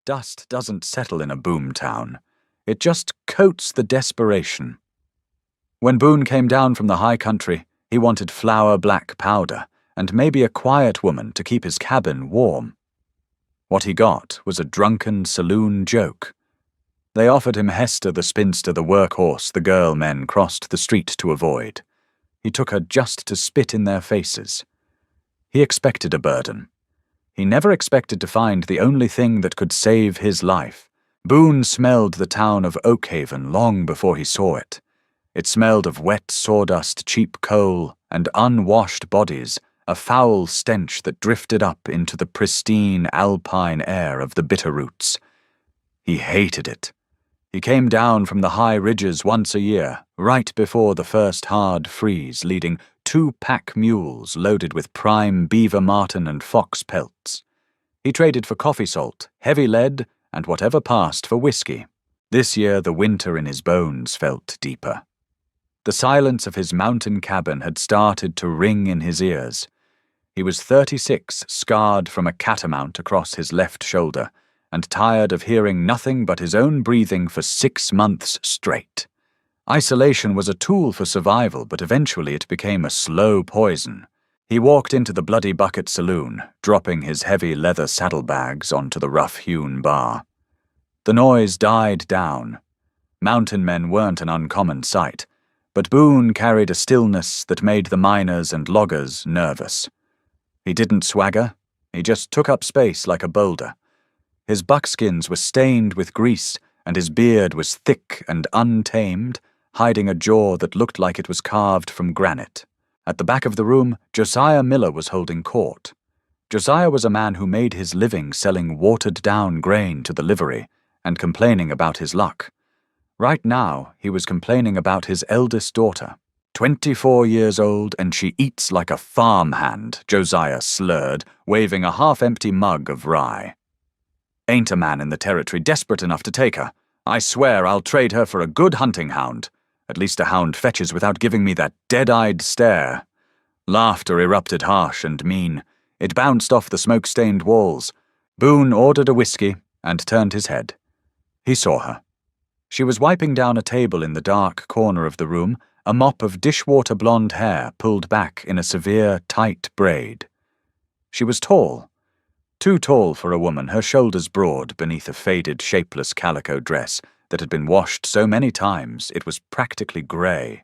Dust doesn't settle in a boom town. It just coats the desperation. When Boone came down from the high country, he wanted flour-black powder and maybe a quiet woman to keep his cabin warm. What he got was a drunken saloon joke. They offered him Hester the spinster, the workhorse the girl men crossed the street to avoid. He took her just to spit in their faces. He expected a burden. He never expected to find the only thing that could save his life. Boone smelled the town of Oakhaven long before he saw it. It smelled of wet sawdust, cheap coal, and unwashed bodies, a foul stench that drifted up into the pristine alpine air of the Bitterroots. He hated it. He came down from the high ridges once a year, right before the first hard freeze, leading 2 pack mules loaded with prime beaver marten and fox pelts. He traded for coffee salt, heavy lead, and whatever passed for whiskey. This year the winter in his bones felt deeper. The silence of his mountain cabin had started to ring in his ears. He was 36, scarred from a catamount across his left shoulder, and tired of hearing nothing but his own breathing for 6 months straight. Isolation was a tool for survival, but eventually it became a slow poison. He walked into the Bloody Bucket saloon, dropping his heavy leather saddlebags onto the rough-hewn bar. The noise died down. Mountain men weren't an uncommon sight, but Boone carried a stillness that made the miners and loggers nervous. He didn't swagger, he just took up space like a boulder. His buckskins were stained with grease, and his beard was thick and untamed, hiding a jaw that looked like it was carved from granite. At the back of the room, Josiah Miller was holding court. Josiah was a man who made his living selling watered-down grain to the livery and complaining about his luck. Right now, he was complaining about his eldest daughter. 24 years old, and she eats like a farmhand, Josiah slurred, waving a half-empty mug of rye. Ain't a man in the territory desperate enough to take her. I swear I'll trade her for a good hunting hound. At least a hound fetches without giving me that dead-eyed stare. Laughter erupted harsh and mean. It bounced off the smoke-stained walls. Boone ordered a whiskey and turned his head. He saw her. She was wiping down a table in the dark corner of the room, a mop of dishwater blonde hair pulled back in a severe, tight braid. She was tall. Too tall for a woman, her shoulders broad beneath a faded, shapeless calico dress that had been washed so many times it was practically grey.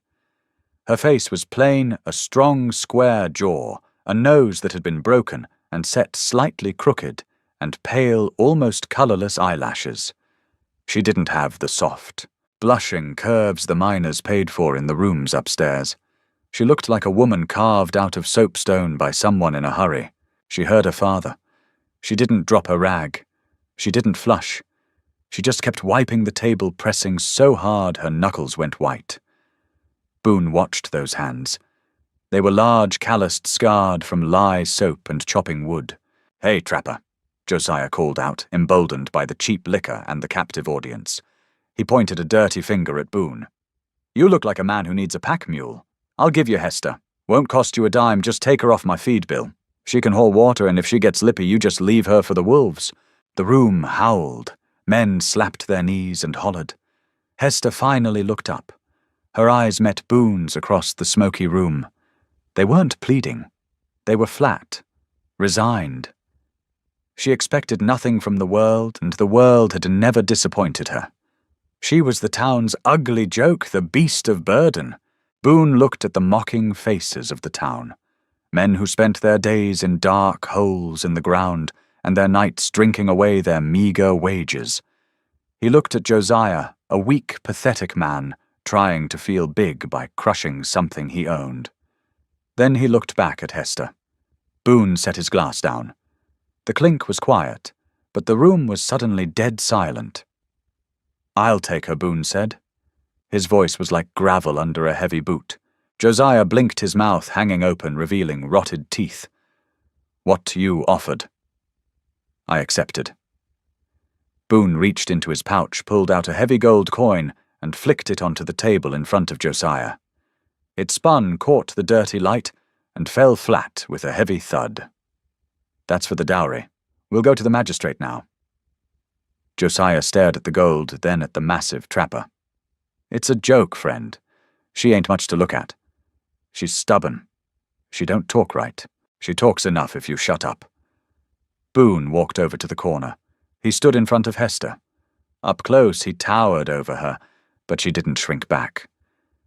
Her face was plain, a strong, square jaw, a nose that had been broken and set slightly crooked, and pale, almost colourless eyelashes. She didn't have the soft, blushing curves the miners paid for in the rooms upstairs. She looked like a woman carved out of soapstone by someone in a hurry. She heard her father. She didn't drop her rag. She didn't flush. She just kept wiping the table, pressing so hard her knuckles went white. Boone watched those hands. They were large, calloused, scarred from lye soap and chopping wood. "Hey, trapper," Josiah called out, emboldened by the cheap liquor and the captive audience. He pointed a dirty finger at Boone. "You look like a man who needs a pack mule. I'll give you Hester. Won't cost you a dime, just take her off my feed bill. She can haul water, and if she gets lippy, you just leave her for the wolves." The room howled. Men slapped their knees and hollered. Hester finally looked up. Her eyes met Boone's across the smoky room. They weren't pleading. They were flat, resigned. She expected nothing from the world, and the world had never disappointed her. She was the town's ugly joke, the beast of burden. Boone looked at the mocking faces of the town. Men who spent their days in dark holes in the ground, and their nights drinking away their meager wages. He looked at Josiah, a weak, pathetic man, trying to feel big by crushing something he owned. Then he looked back at Hester. Boone set his glass down. The clink was quiet, but the room was suddenly dead silent. "I'll take her," Boone said. His voice was like gravel under a heavy boot. Josiah blinked, his mouth hanging open, revealing rotted teeth. "What you offered." I accepted. Boone reached into his pouch, pulled out a heavy gold coin, and flicked it onto the table in front of Josiah. It spun, caught the dirty light, and fell flat with a heavy thud. "That's for the dowry. We'll go to the magistrate now." Josiah stared at the gold, then at the massive trapper. "It's a joke, friend. She ain't much to look at. She's stubborn. She don't talk right. She talks enough if you shut up." Boone walked over to the corner. He stood in front of Hester. Up close, he towered over her, but she didn't shrink back.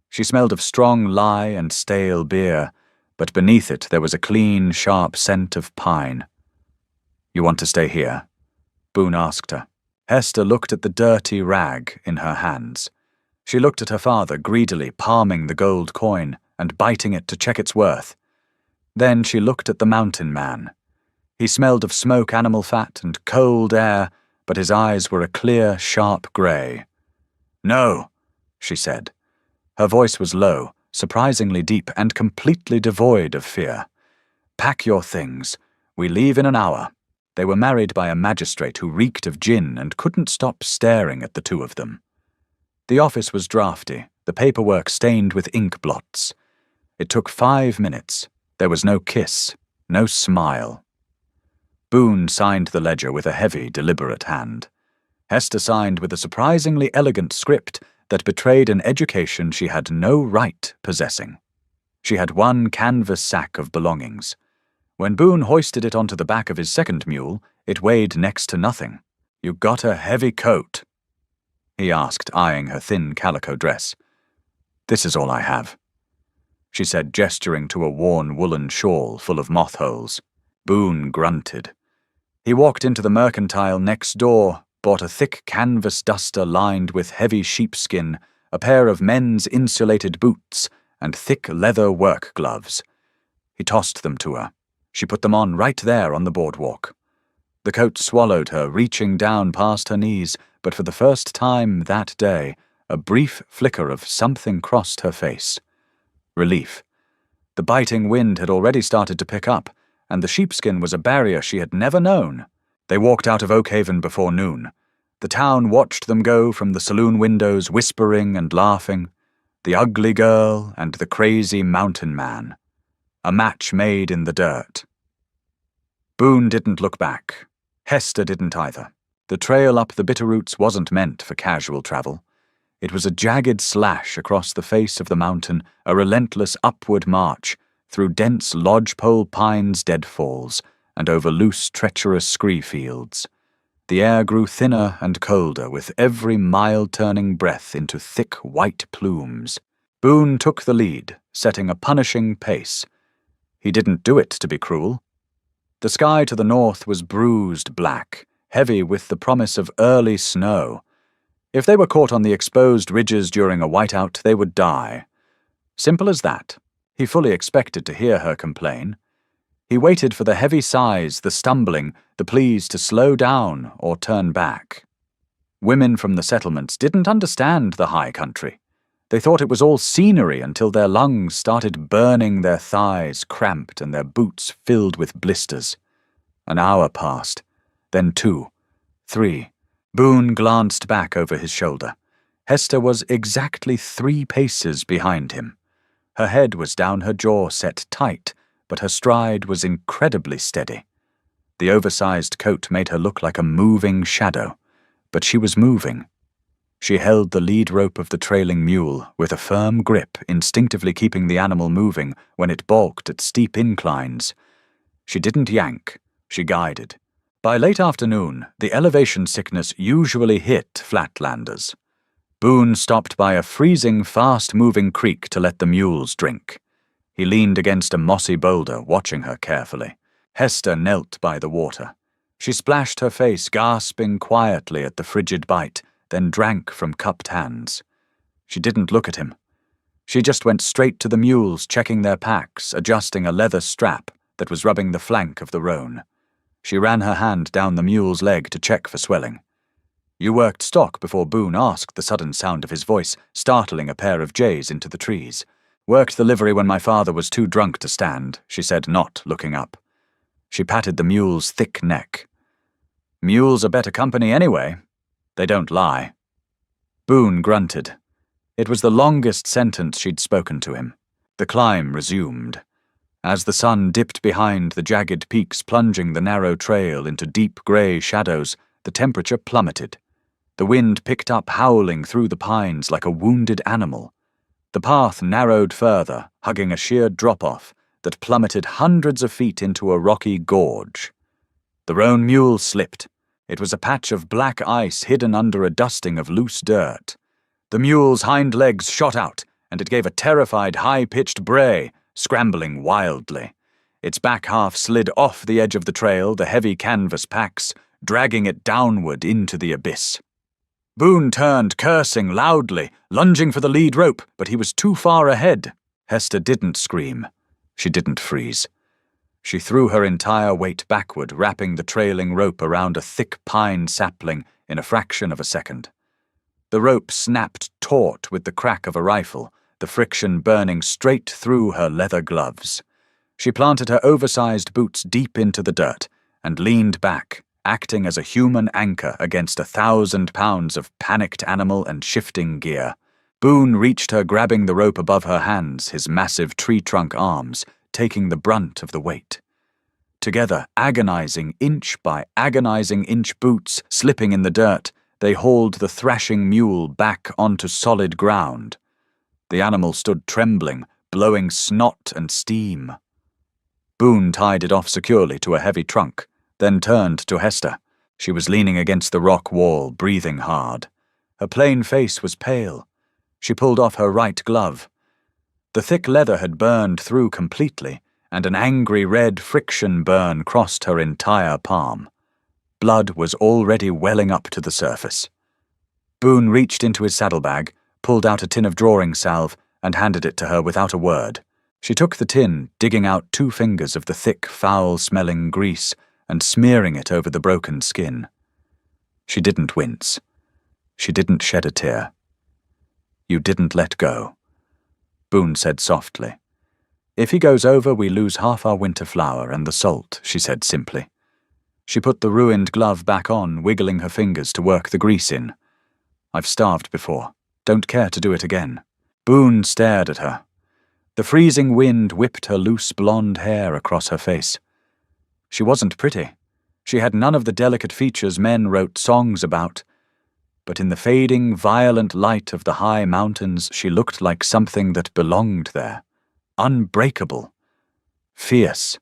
She smelled of strong lye and stale beer, but beneath it there was a clean, sharp scent of pine. "You want to stay here?" Boone asked her. Hester looked at the dirty rag in her hands. She looked at her father greedily palming the gold coin and biting it to check its worth. Then she looked at the mountain man. He smelled of smoke, animal fat, and cold air, but his eyes were a clear, sharp grey. "No," she said. Her voice was low, surprisingly deep, and completely devoid of fear. "Pack your things. We leave in an hour." They were married by a magistrate who reeked of gin and couldn't stop staring at the two of them. The office was drafty, the paperwork stained with ink blots. It took 5 minutes. There was no kiss, no smile. Boone signed the ledger with a heavy, deliberate hand. Hester signed with a surprisingly elegant script that betrayed an education she had no right possessing. She had one canvas sack of belongings. When Boone hoisted it onto the back of his second mule, it weighed next to nothing. "You got a heavy coat?" he asked, eyeing her thin calico dress. "This is all I have," she said, gesturing to a worn woolen shawl full of moth holes. Boone grunted. He walked into the mercantile next door, bought a thick canvas duster lined with heavy sheepskin, a pair of men's insulated boots, and thick leather work gloves. He tossed them to her. She put them on right there on the boardwalk. The coat swallowed her, reaching down past her knees, but for the first time that day, a brief flicker of something crossed her face. Relief. The biting wind had already started to pick up, and the sheepskin was a barrier she had never known. They walked out of Oakhaven before noon. The town watched them go from the saloon windows, whispering and laughing. The ugly girl and the crazy mountain man. A match made in the dirt. Boone didn't look back. Hester didn't either. The trail up the Bitterroots wasn't meant for casual travel. It was a jagged slash across the face of the mountain, a relentless upward march, through dense lodgepole pines' deadfalls, and over loose, treacherous scree fields. The air grew thinner and colder with every mile-turning breath into thick white plumes. Boone took the lead, setting a punishing pace. He didn't do it to be cruel. The sky to the north was bruised black, heavy with the promise of early snow. If they were caught on the exposed ridges during a whiteout, they would die. Simple as that. He fully expected to hear her complain. He waited for the heavy sighs, the stumbling, the pleas to slow down or turn back. Women from the settlements didn't understand the high country. They thought it was all scenery until their lungs started burning, their thighs cramped, and their boots filled with blisters. An hour passed, then 2, 3. Boone glanced back over his shoulder. Hester was exactly 3 paces behind him. Her head was down, her jaw set tight, but her stride was incredibly steady. The oversized coat made her look like a moving shadow, but she was moving. She held the lead rope of the trailing mule with a firm grip, instinctively keeping the animal moving when it balked at steep inclines. She didn't yank, she guided. By late afternoon, the elevation sickness usually hit flatlanders. Boone stopped by a freezing, fast-moving creek to let the mules drink. He leaned against a mossy boulder, watching her carefully. Hester knelt by the water. She splashed her face, gasping quietly at the frigid bite, then drank from cupped hands. She didn't look at him. She just went straight to the mules, checking their packs, adjusting a leather strap that was rubbing the flank of the roan. She ran her hand down the mule's leg to check for swelling. You worked stock before Boone asked, the sudden sound of his voice startling a pair of jays into the trees. Worked the livery when my father was too drunk to stand, she said, not looking up. She patted the mule's thick neck. Mules are better company anyway. They don't lie. Boone grunted. It was the longest sentence she'd spoken to him. The climb resumed. As the sun dipped behind the jagged peaks, plunging the narrow trail into deep grey shadows, the temperature plummeted. The wind picked up, howling through the pines like a wounded animal. The path narrowed further, hugging a sheer drop-off that plummeted hundreds of feet into a rocky gorge. The roan mule slipped. It was a patch of black ice hidden under a dusting of loose dirt. The mule's hind legs shot out, and it gave a terrified, high-pitched bray, scrambling wildly. Its back half slid off the edge of the trail, the heavy canvas packs, dragging it downward into the abyss. Boone turned, cursing loudly, lunging for the lead rope, but he was too far ahead. Hester didn't scream. She didn't freeze. She threw her entire weight backward, wrapping the trailing rope around a thick pine sapling in a fraction of a second. The rope snapped taut with the crack of a rifle, the friction burning straight through her leather gloves. She planted her oversized boots deep into the dirt and leaned back, acting as a human anchor against 1,000 pounds of panicked animal and shifting gear. Boone reached her, grabbing the rope above her hands, his massive tree-trunk arms taking the brunt of the weight. Together, agonizing inch by agonizing inch boots slipping in the dirt, they hauled the thrashing mule back onto solid ground. The animal stood trembling, blowing snot and steam. Boone tied it off securely to a heavy trunk, then turned to Hester. She was leaning against the rock wall, breathing hard. Her plain face was pale. She pulled off her right glove. The thick leather had burned through completely, and an angry red friction burn crossed her entire palm. Blood was already welling up to the surface. Boone reached into his saddlebag, pulled out a tin of drawing salve, and handed it to her without a word. She took the tin, digging out 2 fingers of the thick, foul-smelling grease and smearing it over the broken skin. She didn't wince. She didn't shed a tear. "You didn't let go," Boone said softly. "If he goes over, we lose half our winter flour and the salt," she said simply. She put the ruined glove back on, wiggling her fingers to work the grease in. "I've starved before. Don't care to do it again." Boone stared at her. The freezing wind whipped her loose blonde hair across her face. She wasn't pretty. She had none of the delicate features men wrote songs about. But in the fading, violent light of the high mountains, she looked like something that belonged there. Unbreakable. Fierce.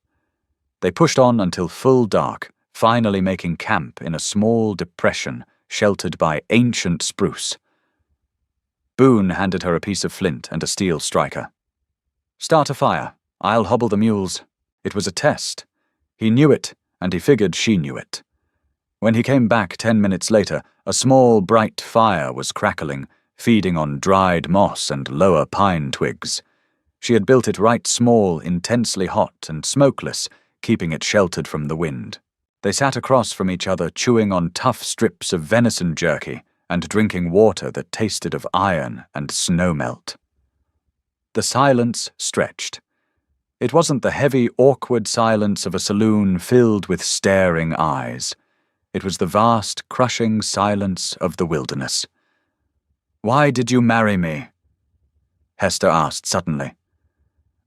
They pushed on until full dark, finally making camp in a small depression sheltered by ancient spruce. Boone handed her a piece of flint and a steel striker. "Start a fire. I'll hobble the mules." It was a test. He knew it, and he figured she knew it. When he came back 10 minutes later, a small, bright fire was crackling, feeding on dried moss and lower pine twigs. She had built it right small, intensely hot and smokeless, keeping it sheltered from the wind. They sat across from each other, chewing on tough strips of venison jerky and drinking water that tasted of iron and snowmelt. The silence stretched. It wasn't the heavy, awkward silence of a saloon filled with staring eyes. It was the vast, crushing silence of the wilderness. "Why did you marry me?" Hester asked suddenly.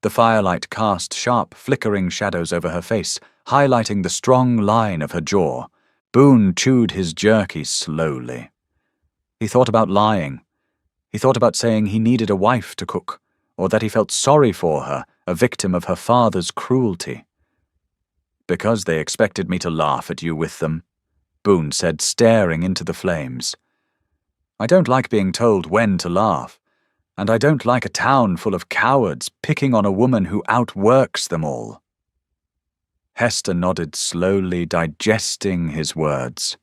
The firelight cast sharp, flickering shadows over her face, highlighting the strong line of her jaw. Boone chewed his jerky slowly. He thought about lying. He thought about saying he needed a wife to cook, or that he felt sorry for her, a victim of her father's cruelty. "Because they expected me to laugh at you with them," Boone said, staring into the flames. "I don't like being told when to laugh, and I don't like a town full of cowards picking on a woman who outworks them all." Hester nodded slowly, digesting his words.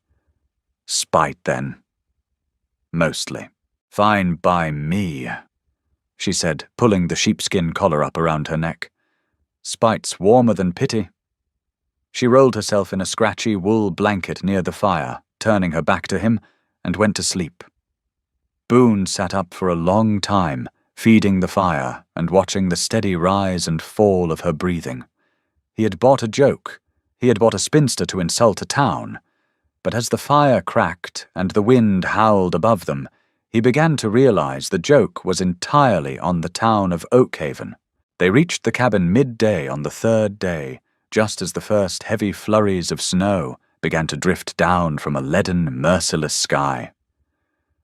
"Spite, then." "Mostly. Fine by me," she said, pulling the sheepskin collar up around her neck. "Spite's warmer than pity." She rolled herself in a scratchy wool blanket near the fire, turning her back to him, and went to sleep. Boone sat up for a long time, feeding the fire and watching the steady rise and fall of her breathing. He had bought a joke. He had bought a spinster to insult a town. But as the fire cracked and the wind howled above them, he began to realize the joke was entirely on the town of Oakhaven. They reached the cabin midday on the 3rd day, just as the first heavy flurries of snow began to drift down from a leaden, merciless sky.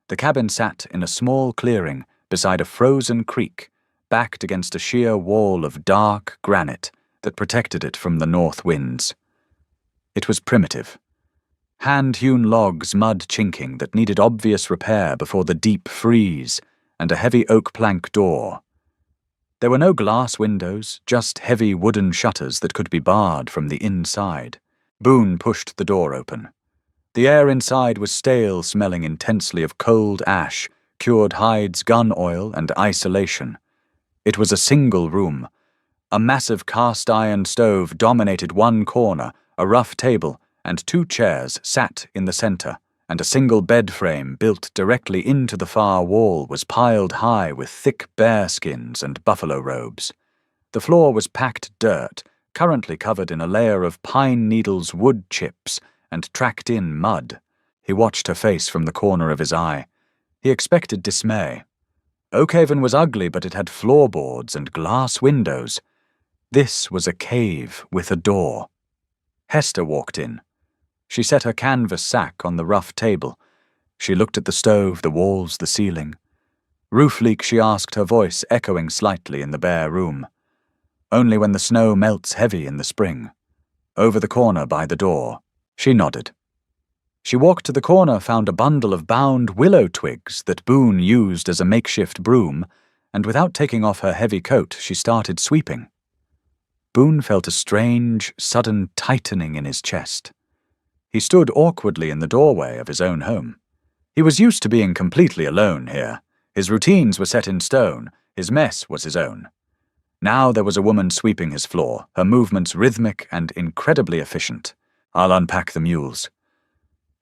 The cabin sat in a small clearing beside a frozen creek, backed against a sheer wall of dark granite that protected it from the north winds. It was primitive. Hand-hewn logs mud chinking that needed obvious repair before the deep freeze, and a heavy oak plank door. There were no glass windows, just heavy wooden shutters that could be barred from the inside. Boone pushed the door open. The air inside was stale, smelling intensely of cold ash, cured hides, gun oil, and isolation. It was a single room. A massive cast-iron stove dominated one corner, a rough table, and 2 chairs sat in the center, and a single bed frame built directly into the far wall was piled high with thick bear skins and buffalo robes. The floor was packed dirt, currently covered in a layer of pine needles wood chips and tracked-in mud. He watched her face from the corner of his eye. He expected dismay. Oakhaven was ugly, but it had floorboards and glass windows. This was a cave with a door. Hester walked in. She set her canvas sack on the rough table. She looked at the stove, the walls, the ceiling. Roof leak, she asked, her voice echoing slightly in the bare room. Only when the snow melts heavy in the spring. Over the corner by the door. She nodded. She walked to the corner, found a bundle of bound willow twigs that Boone used as a makeshift broom, and without taking off her heavy coat, she started sweeping. Boone felt a strange, sudden tightening in his chest. He stood awkwardly in the doorway of his own home. He was used to being completely alone here. His routines were set in stone. His mess was his own. Now there was a woman sweeping his floor, her movements rhythmic and incredibly efficient. "I'll unpack the mules,"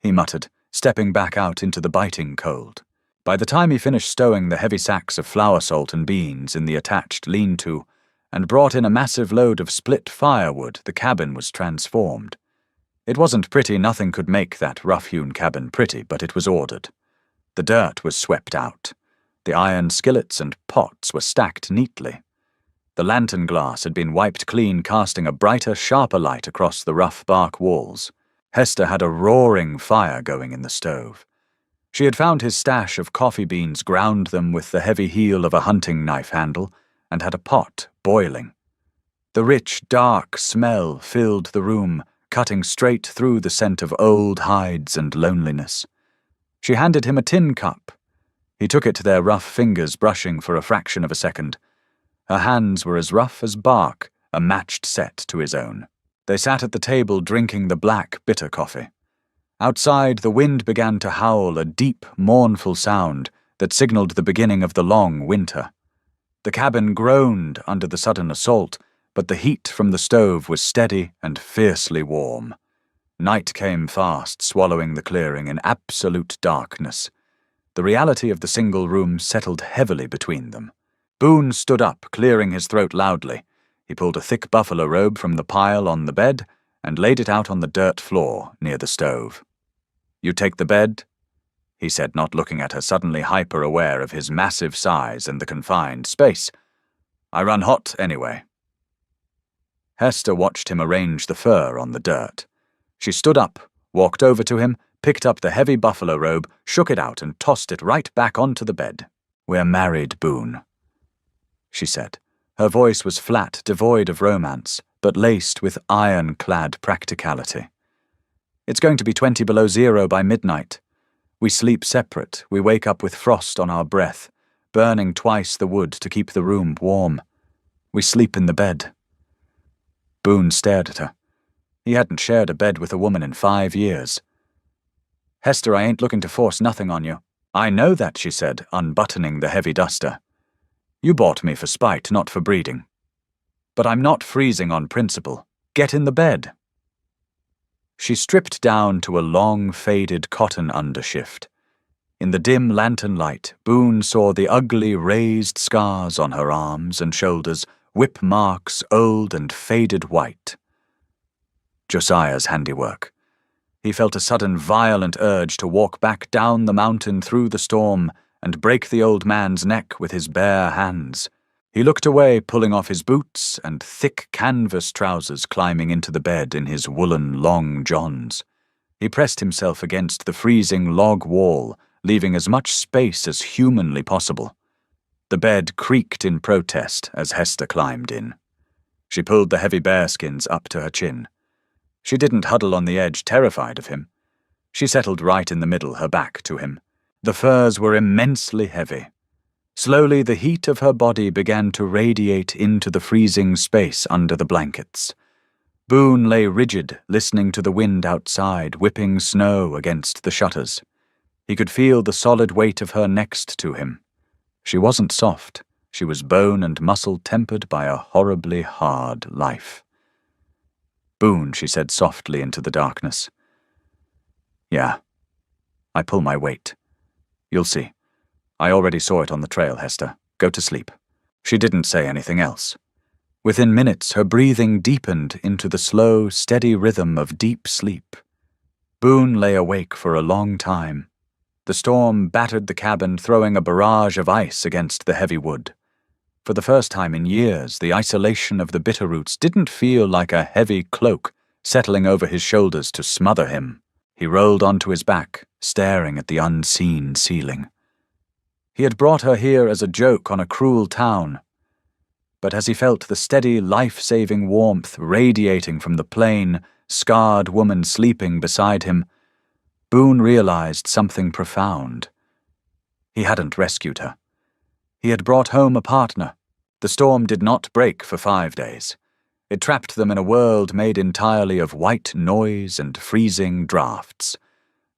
he muttered, stepping back out into the biting cold. By the time he finished stowing the heavy sacks of flour salt and beans in the attached lean-to, and brought in a massive load of split firewood, the cabin was transformed. It wasn't pretty, nothing could make that rough-hewn cabin pretty, but it was ordered. The dirt was swept out. The iron skillets and pots were stacked neatly. The lantern glass had been wiped clean, casting a brighter, sharper light across the rough bark walls. Hester had a roaring fire going in the stove. She had found his stash of coffee beans, ground them with the heavy heel of a hunting knife handle, and had a pot boiling. The rich, dark smell filled the room, cutting straight through the scent of old hides and loneliness. She handed him a tin cup. He took it, their rough fingers brushing for a fraction of a second. Her hands were as rough as bark, a matched set to his own. They sat at the table drinking the black, bitter coffee. Outside, the wind began to howl, a deep, mournful sound that signaled the beginning of the long winter. The cabin groaned under the sudden assault, but the heat from the stove was steady and fiercely warm. Night came fast, swallowing the clearing in absolute darkness. The reality of the single room settled heavily between them. Boone stood up, clearing his throat loudly. He pulled a thick buffalo robe from the pile on the bed and laid it out on the dirt floor near the stove. "You take the bed?" he said, not looking at her, suddenly hyper-aware of his massive size and the confined space. "I run hot anyway." Hester watched him arrange the fur on the dirt. She stood up, walked over to him, picked up the heavy buffalo robe, shook it out, and tossed it right back onto the bed. "We're married, Boone," she said. Her voice was flat, devoid of romance, but laced with iron-clad practicality. "It's going to be 20 below zero by midnight. We sleep separate. We wake up with frost on our breath, burning twice the wood to keep the room warm. We sleep in the bed." Boone stared at her. He hadn't shared a bed with a woman in 5 years. "Hester, I ain't looking to force nothing on you." "I know that," she said, unbuttoning the heavy duster. "You bought me for spite, not for breeding. But I'm not freezing on principle. Get in the bed." She stripped down to a long, faded cotton undershift. In the dim lantern light, Boone saw the ugly, raised scars on her arms and shoulders, whip marks old and faded white. Josiah's handiwork. He felt a sudden violent urge to walk back down the mountain through the storm and break the old man's neck with his bare hands. He looked away, pulling off his boots and thick canvas trousers, climbing into the bed in his woolen long johns. He pressed himself against the freezing log wall, leaving as much space as humanly possible. The bed creaked in protest as Hester climbed in. She pulled the heavy bearskins up to her chin. She didn't huddle on the edge, terrified of him. She settled right in the middle, her back to him. The furs were immensely heavy. Slowly, the heat of her body began to radiate into the freezing space under the blankets. Boone lay rigid, listening to the wind outside, whipping snow against the shutters. He could feel the solid weight of her next to him. She wasn't soft. She was bone and muscle tempered by a horribly hard life. "Boone," she said softly into the darkness. "Yeah. I pull my weight. You'll see. I already saw it on the trail, Hester. Go to sleep." She didn't say anything else. Within minutes, her breathing deepened into the slow, steady rhythm of deep sleep. Boone lay awake for a long time. The storm battered the cabin, throwing a barrage of ice against the heavy wood. For the first time in years, the isolation of the bitterroots didn't feel like a heavy cloak settling over his shoulders to smother him. He rolled onto his back, staring at the unseen ceiling. He had brought her here as a joke on a cruel town. But as he felt the steady, life-saving warmth radiating from the plain, scarred woman sleeping beside him, Boone realized something profound. He hadn't rescued her. He had brought home a partner. The storm did not break for 5 days. It trapped them in a world made entirely of white noise and freezing drafts.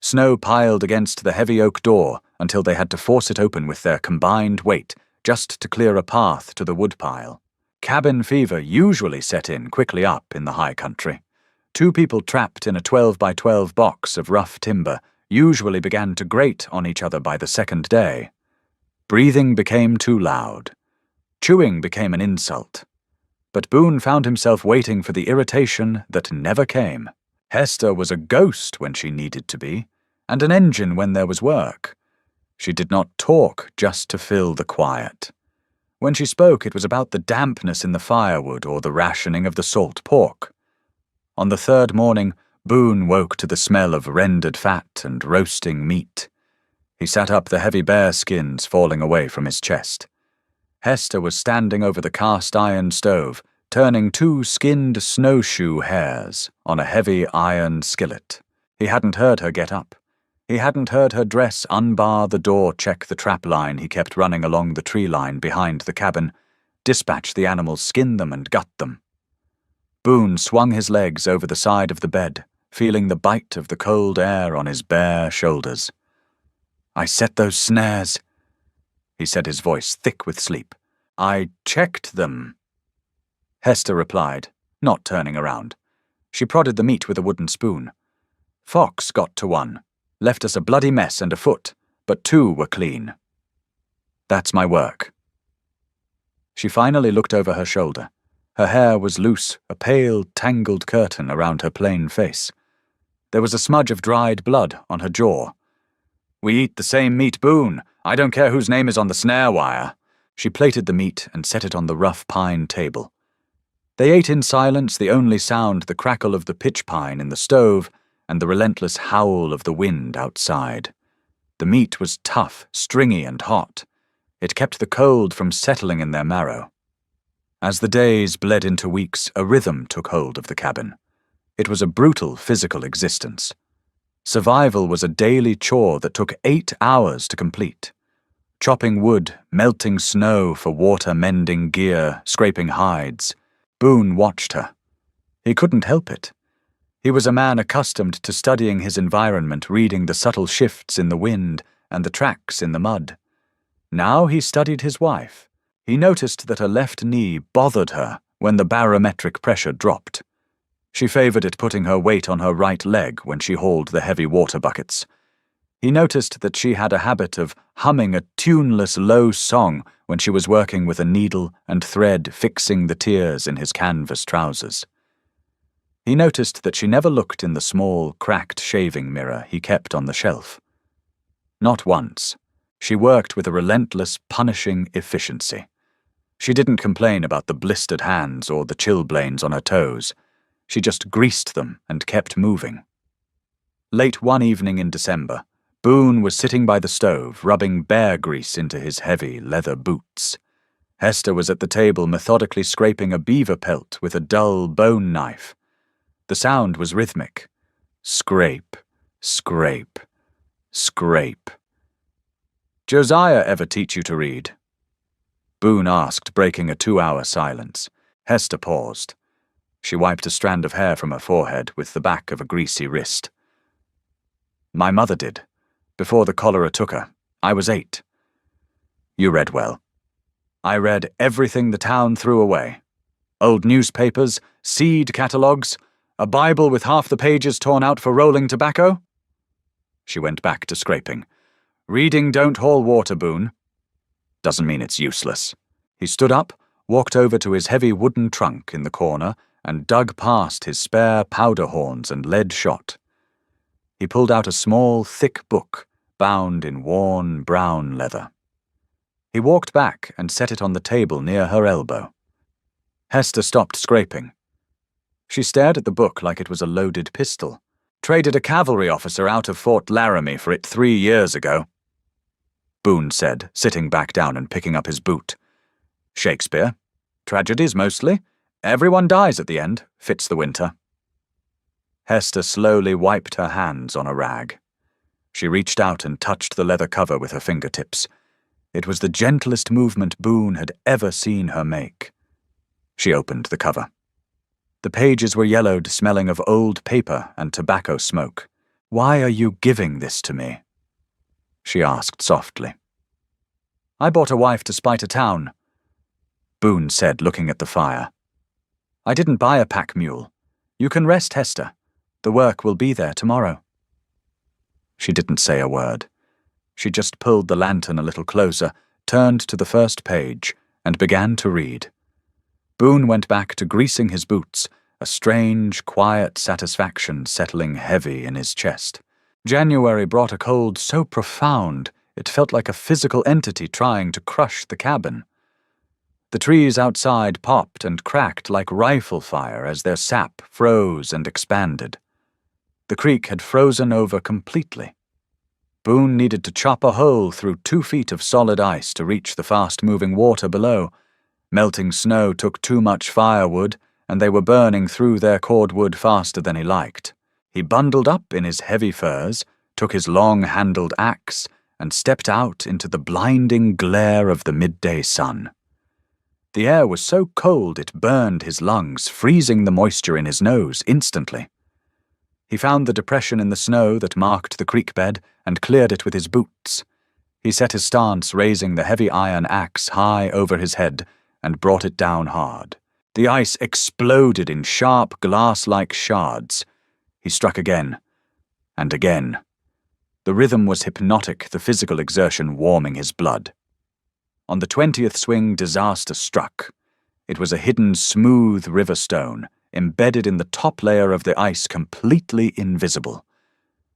Snow piled against the heavy oak door until they had to force it open with their combined weight just to clear a path to the woodpile. Cabin fever usually set in quickly up in the high country. 2 people trapped in a 12-by-12 box of rough timber usually began to grate on each other by the second day. Breathing became too loud. Chewing became an insult. But Boone found himself waiting for the irritation that never came. Hester was a ghost when she needed to be, and an engine when there was work. She did not talk just to fill the quiet. When she spoke, it was about the dampness in the firewood or the rationing of the salt pork. On the 3rd morning, Boone woke to the smell of rendered fat and roasting meat. He sat up, the heavy bearskins falling away from his chest. Hester was standing over the cast-iron stove, turning 2 skinned snowshoe hairs on a heavy iron skillet. He hadn't heard her get up. He hadn't heard her dress unbar the door, check the trap line he kept running along the tree line behind the cabin, dispatch the animals, skin them and gut them. Boone swung his legs over the side of the bed, feeling the bite of the cold air on his bare shoulders. "I set those snares," he said, his voice thick with sleep. "I checked them." Hester replied, not turning around. She prodded the meat with a wooden spoon. "Fox got to one. Left us a bloody mess and a foot, but 2 were clean. That's my work." She finally looked over her shoulder. Her hair was loose, a pale, tangled curtain around her plain face. There was a smudge of dried blood on her jaw. "We eat the same meat, Boone. I don't care whose name is on the snare wire." She plated the meat and set it on the rough pine table. They ate in silence, the only sound the crackle of the pitch pine in the stove and the relentless howl of the wind outside. The meat was tough, stringy and hot. It kept the cold from settling in their marrow. As the days bled into weeks, a rhythm took hold of the cabin. It was a brutal physical existence. Survival was a daily chore that took 8 hours to complete. Chopping wood, melting snow for water-mending gear, scraping hides. Boone watched her. He couldn't help it. He was a man accustomed to studying his environment, reading the subtle shifts in the wind and the tracks in the mud. Now he studied his wife. He noticed that her left knee bothered her when the barometric pressure dropped. She favored it, putting her weight on her right leg when she hauled the heavy water buckets. He noticed that she had a habit of humming a tuneless, low song when she was working with a needle and thread, fixing the tears in his canvas trousers. He noticed that she never looked in the small, cracked shaving mirror he kept on the shelf. Not once. She worked with a relentless, punishing efficiency. She didn't complain about the blistered hands or the chilblains on her toes. She just greased them and kept moving. Late one evening in December, Boone was sitting by the stove, rubbing bear grease into his heavy leather boots. Hester was at the table methodically scraping a beaver pelt with a dull bone knife. The sound was rhythmic. Scrape, scrape, scrape. "Josiah ever teach you to read?" Boone asked, breaking a 2-hour silence. Hester paused. She wiped a strand of hair from her forehead with the back of a greasy wrist. "My mother did. Before the cholera took her. I was 8. "You read well." "I read everything the town threw away. Old newspapers, seed catalogues, a Bible with half the pages torn out for rolling tobacco." She went back to scraping. "Reading don't haul water, Boone." "Doesn't mean it's useless." He stood up, walked over to his heavy wooden trunk in the corner, and dug past his spare powder horns and lead shot. He pulled out a small, thick book, bound in worn, brown leather. He walked back and set it on the table near her elbow. Hester stopped scraping. She stared at the book like it was a loaded pistol. "Traded a cavalry officer out of Fort Laramie for it 3 years ago," Boone said, sitting back down and picking up his boot. "Shakespeare. Tragedies, mostly. Everyone dies at the end. Fits the winter." Hester slowly wiped her hands on a rag. She reached out and touched the leather cover with her fingertips. It was the gentlest movement Boone had ever seen her make. She opened the cover. The pages were yellowed, smelling of old paper and tobacco smoke. "Why are you giving this to me?" she asked softly. "I bought a wife to spite a town," Boone said, looking at the fire. "I didn't buy a pack mule. You can rest, Hester. The work will be there tomorrow." She didn't say a word. She just pulled the lantern a little closer, turned to the first page, and began to read. Boone went back to greasing his boots, a strange, quiet satisfaction settling heavy in his chest. January brought a cold so profound it felt like a physical entity trying to crush the cabin. The trees outside popped and cracked like rifle fire as their sap froze and expanded. The creek had frozen over completely. Boone needed to chop a hole through 2 feet of solid ice to reach the fast-moving water below. Melting snow took too much firewood, and they were burning through their cordwood faster than he liked. He bundled up in his heavy furs, took his long-handled axe, and stepped out into the blinding glare of the midday sun. The air was so cold it burned his lungs, freezing the moisture in his nose instantly. He found the depression in the snow that marked the creek bed and cleared it with his boots. He set his stance, raising the heavy iron axe high over his head, and brought it down hard. The ice exploded in sharp, glass-like shards. He struck again, and again. The rhythm was hypnotic, the physical exertion warming his blood. On the 20th swing, disaster struck. It was a hidden, smooth river stone, embedded in the top layer of the ice, completely invisible.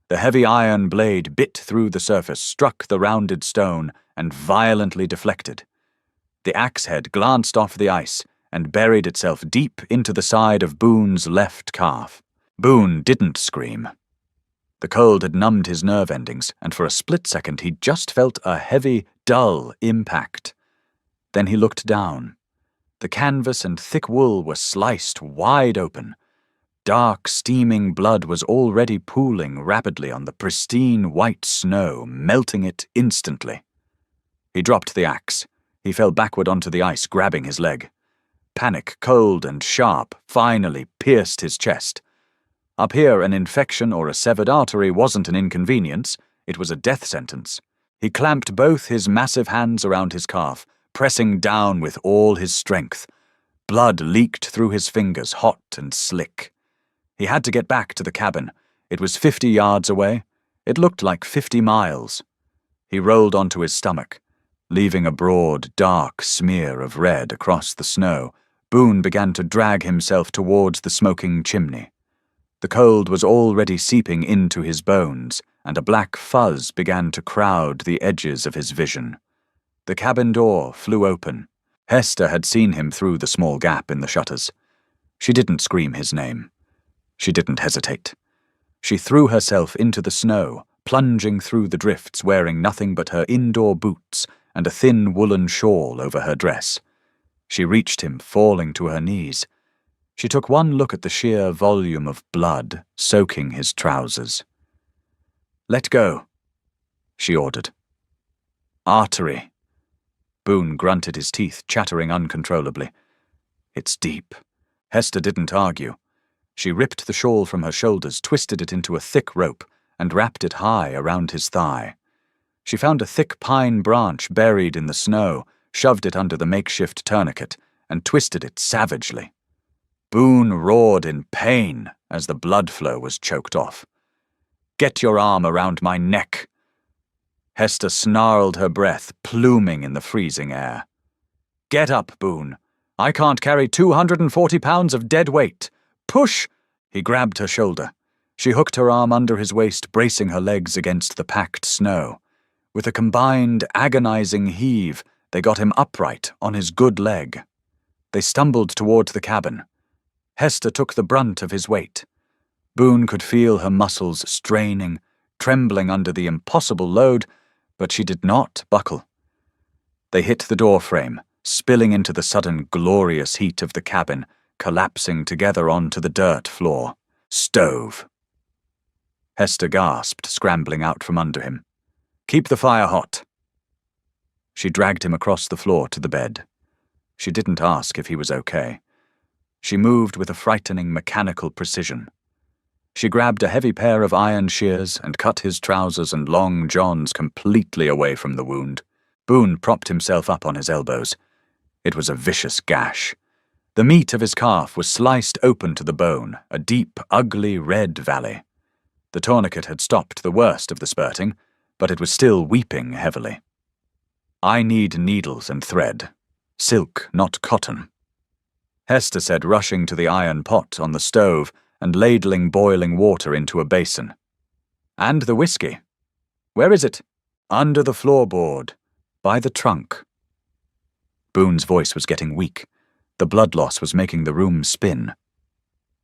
The heavy iron blade bit through the surface, struck the rounded stone, and violently deflected. The axe head glanced off the ice and buried itself deep into the side of Boone's left calf. Boone didn't scream. The cold had numbed his nerve endings, and for a split second he just felt a heavy, dull impact. Then he looked down. The canvas and thick wool were sliced wide open. Dark, steaming blood was already pooling rapidly on the pristine white snow, melting it instantly. He dropped the axe. He fell backward onto the ice, grabbing his leg. Panic, cold and sharp, finally pierced his chest. Up here, an infection or a severed artery wasn't an inconvenience. It was a death sentence. He clamped both his massive hands around his calf, pressing down with all his strength. Blood leaked through his fingers, hot and slick. He had to get back to the cabin. It was 50 yards away. It looked like 50 miles. He rolled onto his stomach. Leaving a broad, dark smear of red across the snow, Boone began to drag himself towards the smoking chimney. The cold was already seeping into his bones, and a black fuzz began to crowd the edges of his vision. The cabin door flew open. Hester had seen him through the small gap in the shutters. She didn't scream his name. She didn't hesitate. She threw herself into the snow, plunging through the drifts wearing nothing but her indoor boots and a thin woolen shawl over her dress. She reached him, falling to her knees. She took one look at the sheer volume of blood soaking his trousers. "Let go," she ordered. "Artery." Boone grunted, his teeth chattering uncontrollably. "It's deep." Hester didn't argue. She ripped the shawl from her shoulders, twisted it into a thick rope, and wrapped it high around his thigh. She found a thick pine branch buried in the snow, shoved it under the makeshift tourniquet, and twisted it savagely. Boone roared in pain as the blood flow was choked off. "Get your arm around my neck." Hester snarled her breath, pluming in the freezing air. "Get up, Boone. I can't carry 240 pounds of dead weight. Push!" He grabbed her shoulder. She hooked her arm under his waist, bracing her legs against the packed snow. With a combined, agonizing heave, they got him upright on his good leg. They stumbled toward the cabin. Hester took the brunt of his weight. Boone could feel her muscles straining, trembling under the impossible load, but she did not buckle. They hit the door frame, spilling into the sudden glorious heat of the cabin, collapsing together onto the dirt floor. Stove. Hester gasped, scrambling out from under him. "Keep the fire hot." She dragged him across the floor to the bed. She didn't ask if he was okay. She moved with a frightening mechanical precision. She grabbed a heavy pair of iron shears and cut his trousers and long johns completely away from the wound. Boone propped himself up on his elbows. It was a vicious gash. The meat of his calf was sliced open to the bone, a deep, ugly red valley. The tourniquet had stopped the worst of the spurting, but it was still weeping heavily. "I need needles and thread. Silk, not cotton," Hester said, rushing to the iron pot on the stove and ladling boiling water into a basin. "And the whiskey. Where is it?" "Under the floorboard, by the trunk." Boone's voice was getting weak. The blood loss was making the room spin.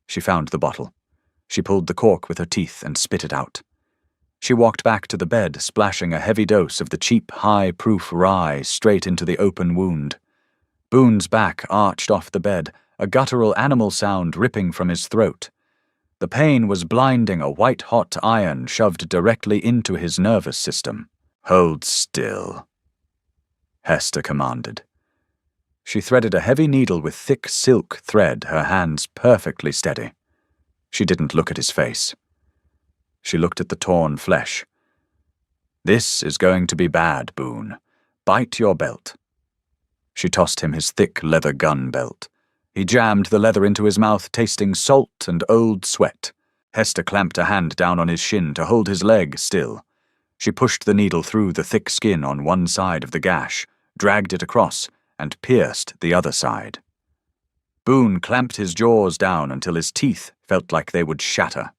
She found the bottle. She pulled the cork with her teeth and spit it out. She walked back to the bed, splashing a heavy dose of the cheap, high-proof rye straight into the open wound. Boone's back arched off the bed, a guttural animal sound ripping from his throat. The pain was blinding, a white-hot iron shoved directly into his nervous system. "Hold still," Hester commanded. She threaded a heavy needle with thick silk thread, her hands perfectly steady. She didn't look at his face. She looked at the torn flesh. "This is going to be bad, Boone. Bite your belt." She tossed him his thick leather gun belt. He jammed the leather into his mouth, tasting salt and old sweat. Hester clamped a hand down on his shin to hold his leg still. She pushed the needle through the thick skin on one side of the gash, dragged it across, and pierced the other side. Boone clamped his jaws down until his teeth felt like they would shatter.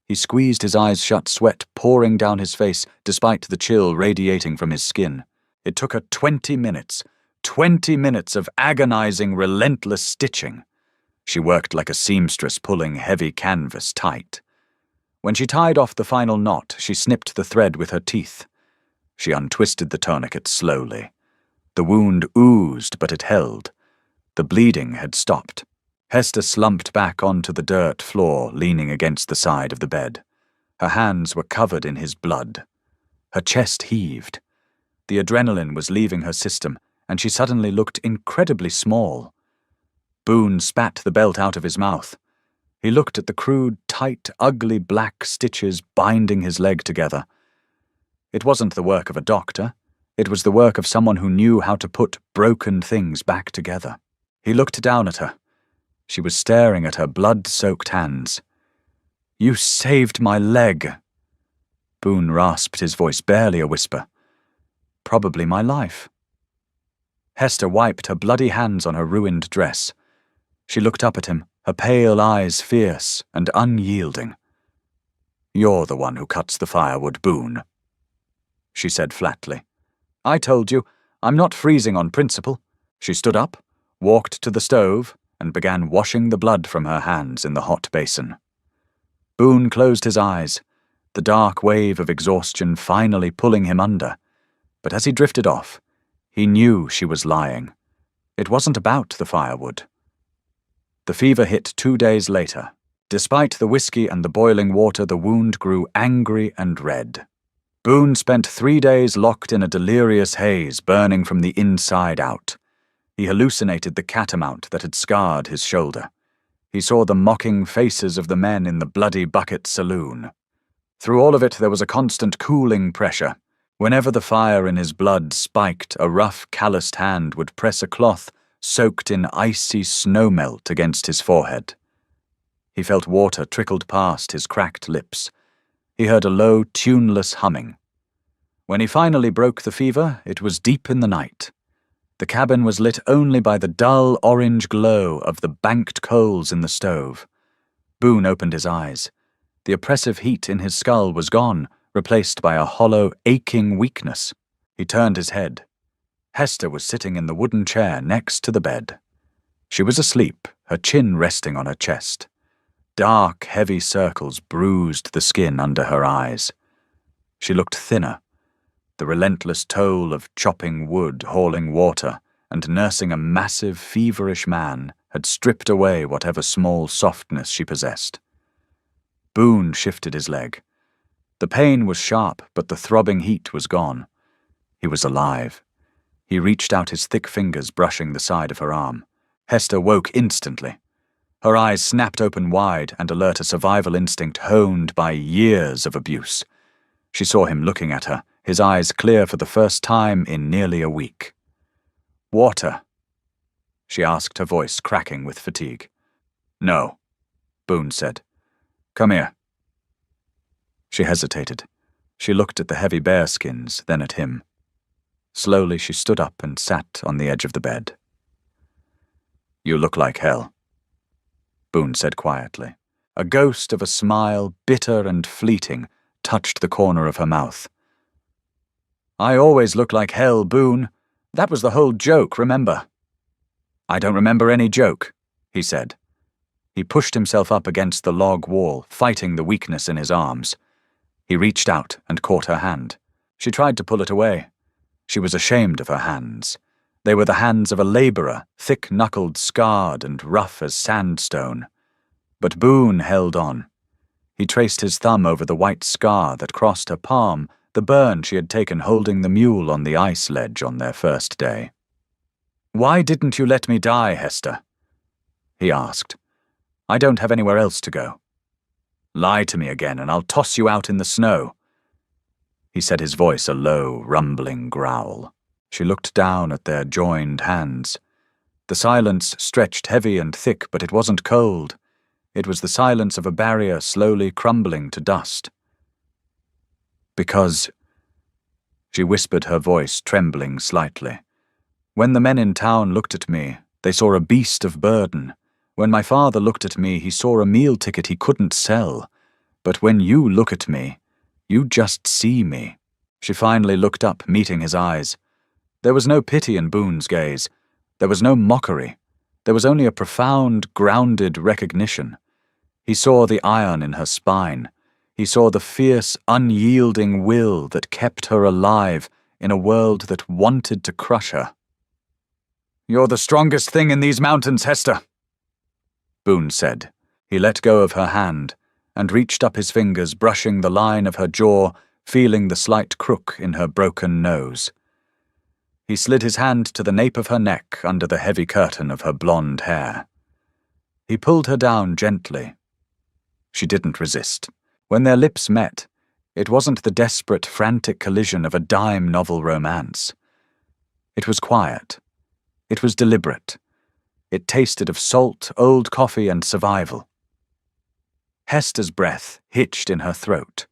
He squeezed his eyes shut, sweat pouring down his face despite the chill radiating from his skin. It took her 20 minutes. 20 minutes of agonizing, relentless stitching. She worked like a seamstress pulling heavy canvas tight. When she tied off the final knot, she snipped the thread with her teeth. She untwisted the tourniquet slowly. The wound oozed, but it held. The bleeding had stopped. Hester slumped back onto the dirt floor, leaning against the side of the bed. Her hands were covered in his blood. Her chest heaved. The adrenaline was leaving her system, and she suddenly looked incredibly small. Boone spat the belt out of his mouth. He looked at the crude, tight, ugly black stitches binding his leg together. It wasn't the work of a doctor. It was the work of someone who knew how to put broken things back together. He looked down at her. She was staring at her blood-soaked hands. "You saved my leg." Boone rasped, his voice barely a whisper. "Probably my life." Hester wiped her bloody hands on her ruined dress. She looked up at him, her pale eyes fierce and unyielding. "You're the one who cuts the firewood, Boone," she said flatly. "I told you, I'm not freezing on principle." She stood up, walked to the stove, and began washing the blood from her hands in the hot basin. Boone closed his eyes. the dark wave of exhaustion finally pulling him under. But as he drifted off, he knew she was lying. It wasn't about the firewood. The fever hit 2 days later. Despite the whiskey and the boiling water, the wound grew angry and red. Boone spent 3 days locked in a delirious haze, burning from the inside out. He hallucinated the catamount that had scarred his shoulder. He saw the mocking faces of the men in the Bloody Bucket saloon. Through all of it, there was a constant cooling pressure. Whenever the fire in his blood spiked, a rough, calloused hand would press a cloth soaked in icy snowmelt against his forehead. He felt water trickled past his cracked lips. He heard a low, tuneless humming. When he finally broke the fever, it was deep in the night. The cabin was lit only by the dull orange glow of the banked coals in the stove. Boone opened his eyes. The oppressive heat in his skull was gone, replaced by a hollow, aching weakness. He turned his head. Hester was sitting in the wooden chair next to the bed. She was asleep, her chin resting on her chest. Dark, heavy circles bruised the skin under her eyes. She looked thinner. The relentless toll of chopping wood, hauling water, and nursing a massive, feverish man had stripped away whatever small softness she possessed. Boone shifted his leg. The pain was sharp, but the throbbing heat was gone. He was alive. He reached out his thick fingers, brushing the side of her arm. Hester woke instantly. Her eyes snapped open wide and alert, a survival instinct honed by years of abuse. She saw him looking at her, his eyes clear for the first time in nearly a week. "Water?" she asked, her voice cracking with fatigue. "No," Boone said. "Come here." She hesitated. She looked at the heavy bearskins, then at him. Slowly she stood up and sat on the edge of the bed. "You look like hell," Boone said quietly. A ghost of a smile, bitter and fleeting, touched the corner of her mouth. "I always look like hell, Boone. That was the whole joke, remember?" "I don't remember any joke," he said. He pushed himself up against the log wall, fighting the weakness in his arms. He reached out and caught her hand. She tried to pull it away. She was ashamed of her hands. They were the hands of a laborer, thick-knuckled, scarred, and rough as sandstone. But Boone held on. He traced his thumb over the white scar that crossed her palm, the burn she had taken holding the mule on the ice ledge on their first day. "Why didn't you let me die, Hester?" he asked. "I don't have anywhere else to go." "Lie to me again, and I'll toss you out in the snow." He said, his voice a low, rumbling growl. She looked down at their joined hands. The silence stretched heavy and thick, but it wasn't cold. It was the silence of a barrier slowly crumbling to dust. "Because," she whispered, her voice trembling slightly, "when the men in town looked at me, they saw a beast of burden. When my father looked at me, he saw a meal ticket he couldn't sell. But when you look at me, you just see me." She finally looked up, meeting his eyes. There was no pity in Boone's gaze. There was no mockery. There was only a profound, grounded recognition. He saw the iron in her spine. He saw the fierce, unyielding will that kept her alive in a world that wanted to crush her. "You're the strongest thing in these mountains, Hester," Boone said. He let go of her hand and reached up his fingers, brushing the line of her jaw, feeling the slight crook in her broken nose. He slid his hand to the nape of her neck under the heavy curtain of her blonde hair. He pulled her down gently. She didn't resist. When their lips met, it wasn't the desperate, frantic collision of a dime novel romance. It was quiet. It was deliberate. It tasted of salt, old coffee, and survival. Hester's breath hitched in her throat.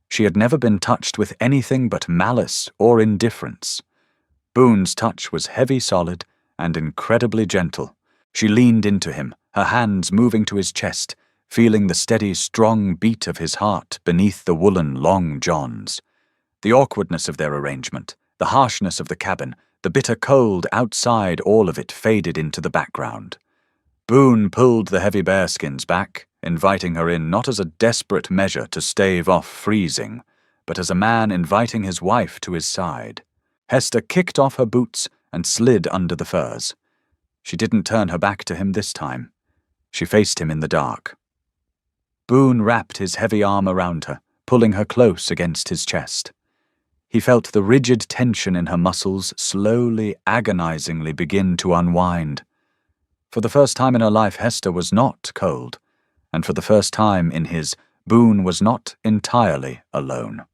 She had never been touched with anything but malice or indifference. Boone's touch was heavy, solid, and incredibly gentle. She leaned into him, her hands moving to his chest, feeling the steady, strong beat of his heart beneath the woolen long johns. The awkwardness of their arrangement, the harshness of the cabin, the bitter cold outside, all of it faded into the background. Boone pulled the heavy bearskins back inviting her in not as a desperate measure to stave off freezing, but as a man inviting his wife to his side. Hester kicked off her boots and slid under the furs. She didn't turn her back to him this time. She faced him in the dark. Boone wrapped his heavy arm around her, pulling her close against his chest. He felt the rigid tension in her muscles slowly, agonizingly begin to unwind. For the first time in her life, Hester was not cold, and for the first time in his, Boone was not entirely alone.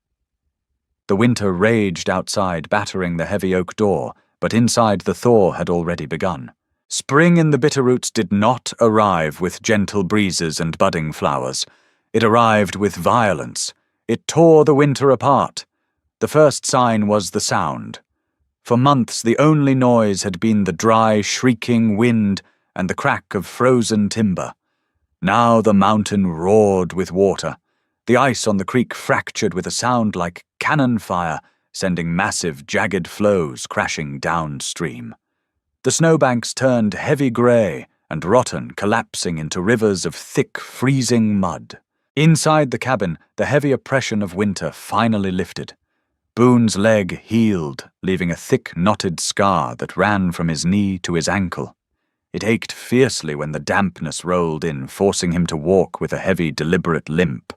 The winter raged outside, battering the heavy oak door, but inside the thaw had already begun. Spring in the Bitterroots did not arrive with gentle breezes and budding flowers. It arrived with violence. It tore the winter apart. The first sign was the sound. For months the only noise had been the dry, shrieking wind and the crack of frozen timber. Now the mountain roared with water. The ice on the creek fractured with a sound like cannon fire, sending massive, jagged flows crashing downstream. The snowbanks turned heavy grey and rotten, collapsing into rivers of thick, freezing mud. Inside the cabin, the heavy oppression of winter finally lifted. Boone's leg healed, leaving a thick, knotted scar that ran from his knee to his ankle. It ached fiercely when the dampness rolled in, forcing him to walk with a heavy, deliberate limp.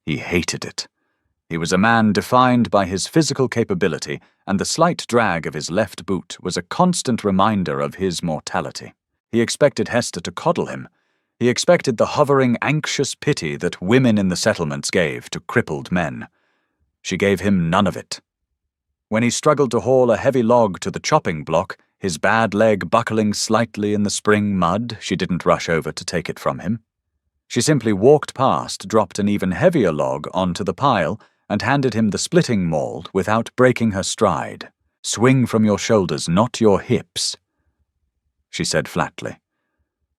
He hated it. He was a man defined by his physical capability, and the slight drag of his left boot was a constant reminder of his mortality. He expected Hester to coddle him. He expected the hovering, anxious pity that women in the settlements gave to crippled men. She gave him none of it. When he struggled to haul a heavy log to the chopping block, his bad leg buckling slightly in the spring mud, she didn't rush over to take it from him. She simply walked past, dropped an even heavier log onto the pile, and handed him the splitting maul without breaking her stride. "Swing from your shoulders, not your hips," she said flatly.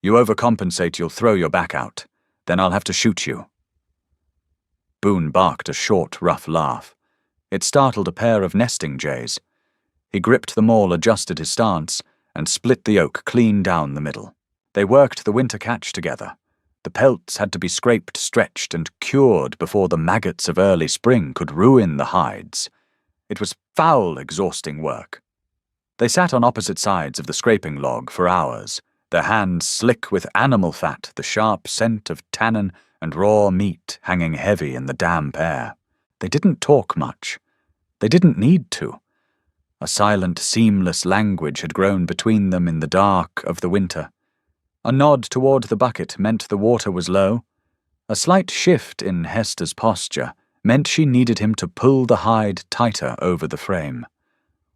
"You overcompensate, you'll throw your back out. Then I'll have to shoot you." Boone barked a short, rough laugh. It startled a pair of nesting jays. He gripped the maul, adjusted his stance, and split the oak clean down the middle. They worked the winter catch together. The pelts had to be scraped, stretched, and cured before the maggots of early spring could ruin the hides. It was foul, exhausting work. They sat on opposite sides of the scraping log for hours, their hands slick with animal fat, the sharp scent of tannin and raw meat hanging heavy in the damp air. They didn't talk much. They didn't need to. A silent, seamless language had grown between them in the dark of the winter. A nod toward the bucket meant the water was low. A slight shift in Hester's posture meant she needed him to pull the hide tighter over the frame.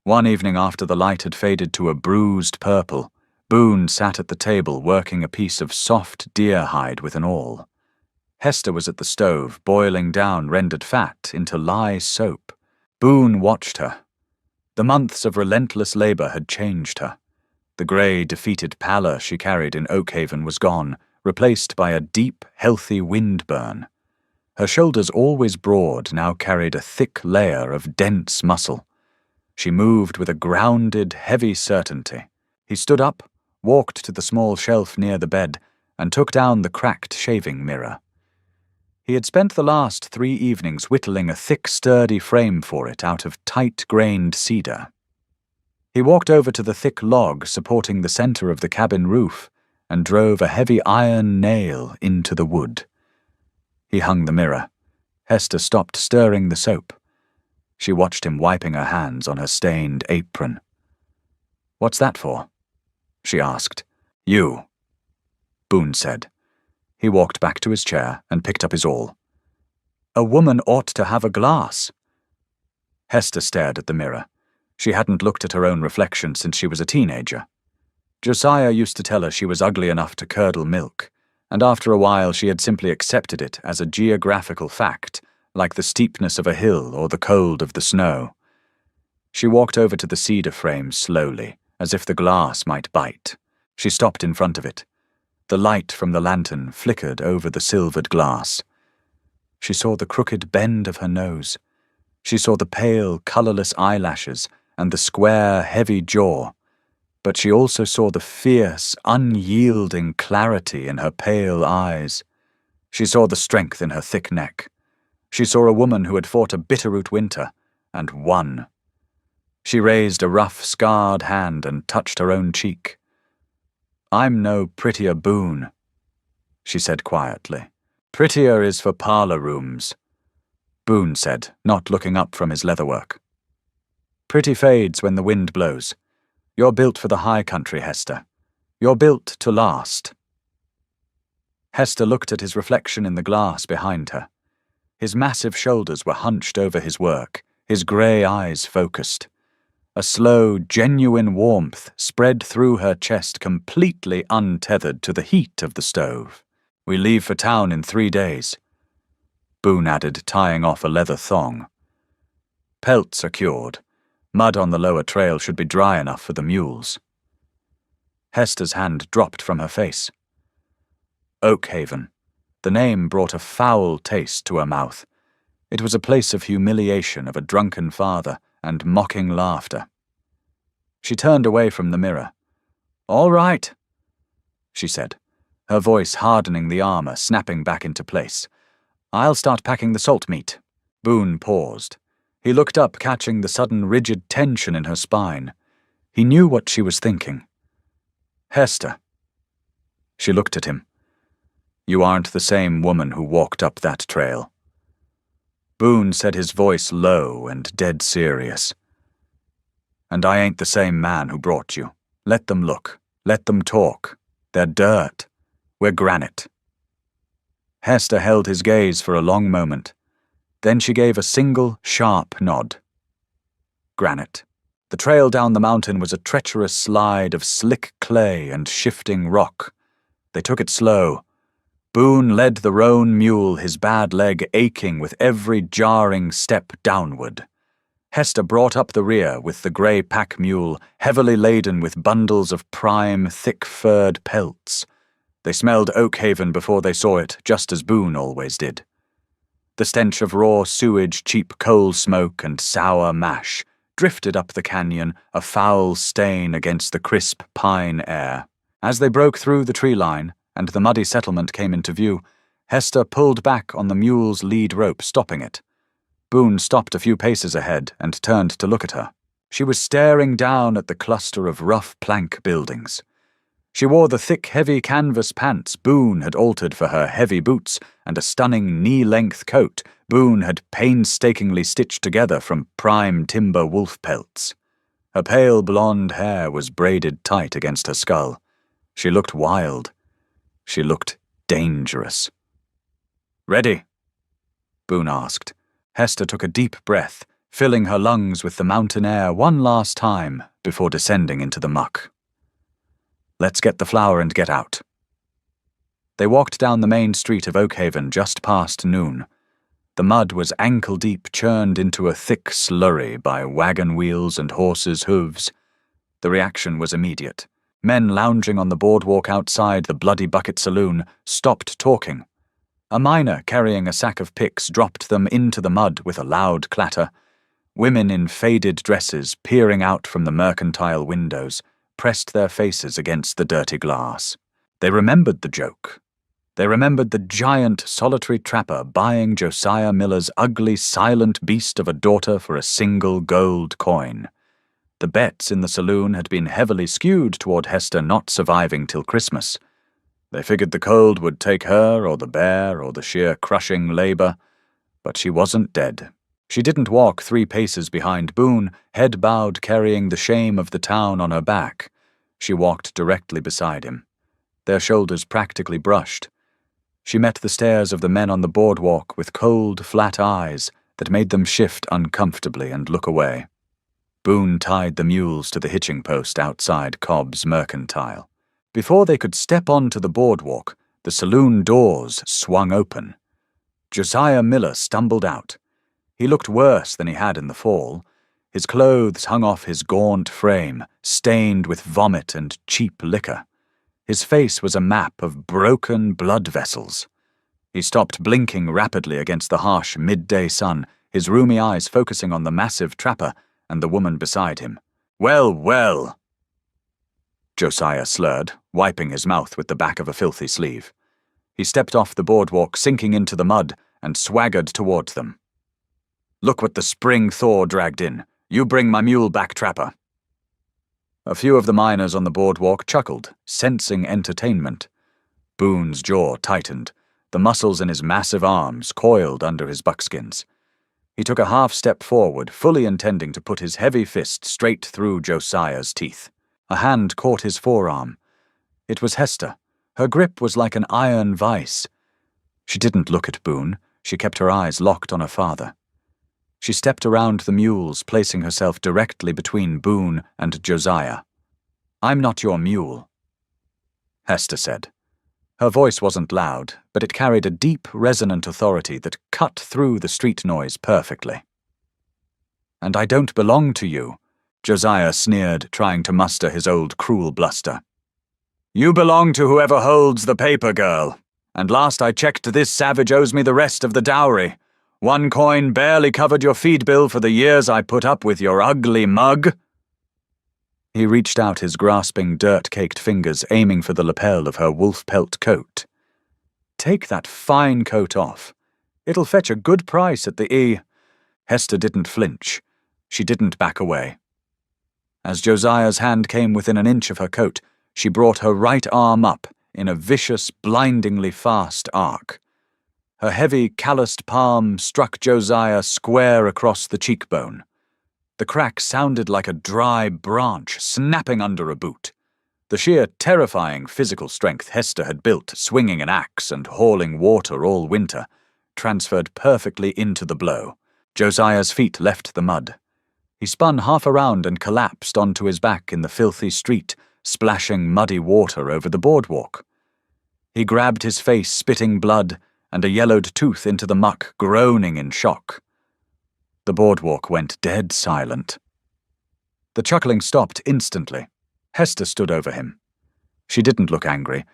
One evening after the light had faded to a bruised purple, Boone sat at the table working a piece of soft deer hide with an awl. Hester was at the stove, boiling down rendered fat into lye soap. Boone watched her. The months of relentless labor had changed her. The grey, defeated pallor she carried in Oakhaven was gone, replaced by a deep, healthy windburn. Her shoulders, always broad, now carried a thick layer of dense muscle. She moved with a grounded, heavy certainty. He stood up, walked to the small shelf near the bed, and took down the cracked shaving mirror. He had spent the last 3 evenings whittling a thick, sturdy frame for it out of tight-grained cedar. He walked over to the thick log supporting the center of the cabin roof and drove a heavy iron nail into the wood. He hung the mirror. Hester stopped stirring the soap. She watched him wiping her hands on her stained apron. "What's that for?" she asked. "You," Boone said. He walked back to his chair and picked up his awl. "A woman ought to have a glass." Hester stared at the mirror. She hadn't looked at her own reflection since she was a teenager. Josiah used to tell her she was ugly enough to curdle milk, and after a while she had simply accepted it as a geographical fact, like the steepness of a hill or the cold of the snow. She walked over to the cedar frame slowly, as if the glass might bite. She stopped in front of it. The light from the lantern flickered over the silvered glass. She saw the crooked bend of her nose. She saw the pale, colorless eyelashes and the square, heavy jaw. But she also saw the fierce, unyielding clarity in her pale eyes. She saw the strength in her thick neck. She saw a woman who had fought a bitterroot winter and won. She raised a rough, scarred hand and touched her own cheek. "I'm no prettier Boone," she said quietly. "Prettier is for parlour rooms," Boone said, not looking up from his leatherwork. "Pretty fades when the wind blows. You're built for the high country, Hester. You're built to last." Hester looked at his reflection in the glass behind her. His massive shoulders were hunched over his work, his grey eyes focused. A slow, genuine warmth spread through her chest, completely untethered to the heat of the stove. "We leave for town in 3 days," Boone added, tying off a leather thong. "Pelts are cured. Mud on the lower trail should be dry enough for the mules." Hester's hand dropped from her face. Oakhaven. The name brought a foul taste to her mouth. It was a place of humiliation, of a drunken father, and mocking laughter. She turned away from the mirror. "All right," she said, her voice hardening the armor, snapping back into place. "I'll start packing the salt meat." Boone paused. He looked up, catching the sudden rigid tension in her spine. He knew what she was thinking. "Hester." She looked at him. "You aren't the same woman who walked up that trail." Boone said, his voice low and dead serious. "And I ain't the same man who brought you. Let them look. Let them talk. They're dirt. We're granite." Hester held his gaze for a long moment. Then she gave a single, sharp nod. Granite. The trail down the mountain was a treacherous slide of slick clay and shifting rock. They took it slow. Boone led the roan mule, his bad leg aching with every jarring step downward. Hester brought up the rear with the grey pack mule, heavily laden with bundles of prime, thick-furred pelts. They smelled Oakhaven before they saw it, just as Boone always did. The stench of raw sewage, cheap coal smoke, and sour mash drifted up the canyon, a foul stain against the crisp pine air. As they broke through the tree line, and the muddy settlement came into view, Hester pulled back on the mule's lead rope, stopping it. Boone stopped a few paces ahead and turned to look at her. She was staring down at the cluster of rough plank buildings. She wore the thick, heavy canvas pants Boone had altered for her heavy boots and a stunning knee-length coat Boone had painstakingly stitched together from prime timber wolf pelts. Her pale blonde hair was braided tight against her skull. She looked wild. She looked dangerous. "Ready?" Boone asked. Hester took a deep breath, filling her lungs with the mountain air one last time before descending into the muck. "Let's get the flour and get out." They walked down the main street of Oakhaven just past noon. The mud was ankle-deep, churned into a thick slurry by wagon wheels and horses' hooves. The reaction was immediate. Men lounging on the boardwalk outside the Bloody Bucket Saloon stopped talking. A miner carrying a sack of picks dropped them into the mud with a loud clatter. Women in faded dresses, peering out from the mercantile windows, pressed their faces against the dirty glass. They remembered the joke. They remembered the giant solitary trapper buying Josiah Miller's ugly, silent beast of a daughter for a single gold coin. The bets in the saloon had been heavily skewed toward Hester not surviving till Christmas. They figured the cold would take her, or the bear, or the sheer crushing labor, but she wasn't dead. She didn't walk 3 paces behind Boone, head bowed, carrying the shame of the town on her back. She walked directly beside him. Their shoulders practically brushed. She met the stares of the men on the boardwalk with cold, flat eyes that made them shift uncomfortably and look away. Boone tied the mules to the hitching post outside Cobb's Mercantile. Before they could step onto the boardwalk, the saloon doors swung open. Josiah Miller stumbled out. He looked worse than he had in the fall. His clothes hung off his gaunt frame, stained with vomit and cheap liquor. His face was a map of broken blood vessels. He stopped blinking rapidly against the harsh midday sun, his rheumy eyes focusing on the massive trapper and the woman beside him. "Well, well," Josiah slurred, wiping his mouth with the back of a filthy sleeve. He stepped off the boardwalk, sinking into the mud, and swaggered towards them. "Look what the spring thaw dragged in. You bring my mule back, trapper." A few of the miners on the boardwalk chuckled, sensing entertainment. Boone's jaw tightened. The muscles in his massive arms coiled under his buckskins. He took a half-step forward, fully intending to put his heavy fist straight through Josiah's teeth. A hand caught his forearm. It was Hester. Her grip was like an iron vice. She didn't look at Boone. She kept her eyes locked on her father. She stepped around the mules, placing herself directly between Boone and Josiah. "I'm not your mule," Hester said. Her voice wasn't loud, but it carried a deep, resonant authority that cut through the street noise perfectly. "And I don't belong to you," Josiah sneered, trying to muster his old cruel bluster. "You belong to whoever holds the paper, girl. And last I checked, this savage owes me the rest of the dowry. 1 coin barely covered your feed bill for the years I put up with your ugly mug." He reached out his grasping, dirt-caked fingers, aiming for the lapel of her wolf-pelt coat. "Take that fine coat off. It'll fetch a good price at the E." Hester didn't flinch. She didn't back away. As Josiah's hand came within an inch of her coat, she brought her right arm up in a vicious, blindingly fast arc. Her heavy, calloused palm struck Josiah square across the cheekbone. The crack sounded like a dry branch snapping under a boot. The sheer terrifying physical strength Hester had built, swinging an axe and hauling water all winter, transferred perfectly into the blow. Josiah's feet left the mud. He spun half around and collapsed onto his back in the filthy street, splashing muddy water over the boardwalk. He grabbed his face, spitting blood, and a yellowed tooth into the muck, groaning in shock. The boardwalk went dead silent. The chuckling stopped instantly. Hester stood over him. She didn't look angry.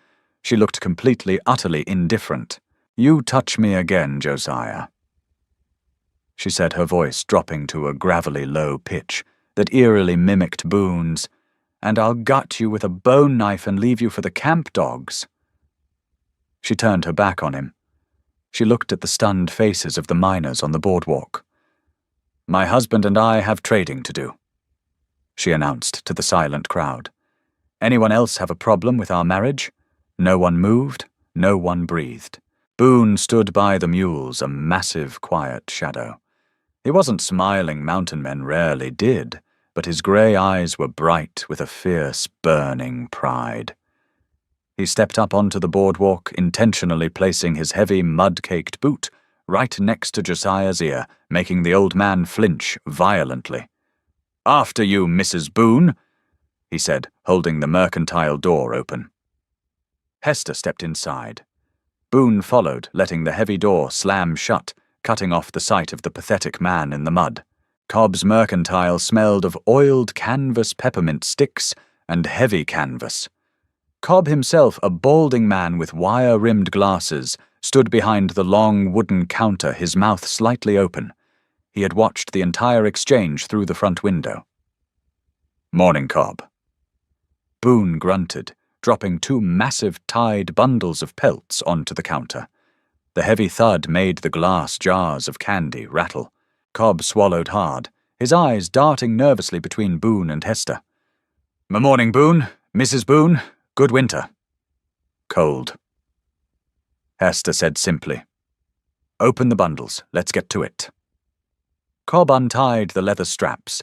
She looked completely, utterly indifferent. "You touch me again, Josiah," she said, her voice dropping to a gravelly low pitch that eerily mimicked Boone's, "and I'll gut you with a bone knife and leave you for the camp dogs." She turned her back on him. She looked at the stunned faces of the miners on the boardwalk. "My husband and I have trading to do," she announced to the silent crowd. "Anyone else have a problem with our marriage?" No one moved, no one breathed. Boone stood by the mules, a massive, quiet shadow. He wasn't smiling, mountain men rarely did, but his grey eyes were bright with a fierce, burning pride. He stepped up onto the boardwalk, intentionally placing his heavy, mud-caked boot right next to Josiah's ear, making the old man flinch violently. "After you, Mrs. Boone," he said, holding the mercantile door open. Hester stepped inside. Boone followed, letting the heavy door slam shut, cutting off the sight of the pathetic man in the mud. Cobb's mercantile smelled of oiled canvas peppermint sticks and heavy canvas. Cobb himself, a balding man with wire-rimmed glasses, stood behind the long wooden counter, his mouth slightly open. He had watched the entire exchange through the front window. "Morning, Cobb." Boone grunted, dropping 2 massive tied bundles of pelts onto the counter. The heavy thud made the glass jars of candy rattle. Cobb swallowed hard, his eyes darting nervously between Boone and Hester. "Morning, Boone. Mrs. Boone. Good winter." "Cold," Hester said simply. "Open the bundles. Let's get to it." Cobb untied the leather straps.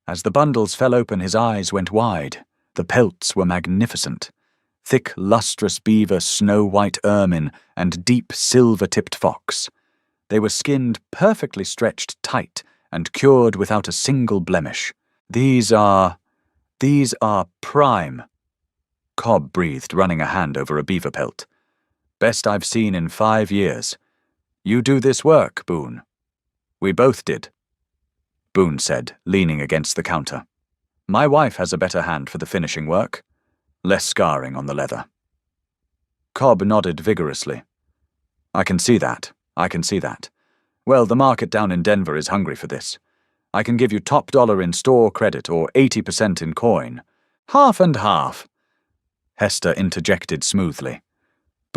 As the bundles fell open, his eyes went wide. The pelts were magnificent. Thick, lustrous beaver, snow-white ermine, and deep, silver-tipped fox. They were skinned perfectly stretched tight and cured without a single blemish. These are prime." Cobb breathed, running a hand over a beaver pelt. "Best I've seen in 5 years. You do this work, Boone." "We both did," Boone said, leaning against the counter. "My wife has a better hand for the finishing work. Less scarring on the leather." Cobb nodded vigorously. I can see that. Well, the market down in Denver is hungry for this. I can give you top dollar in store credit or 80% in coin. Half and half," Hester interjected smoothly.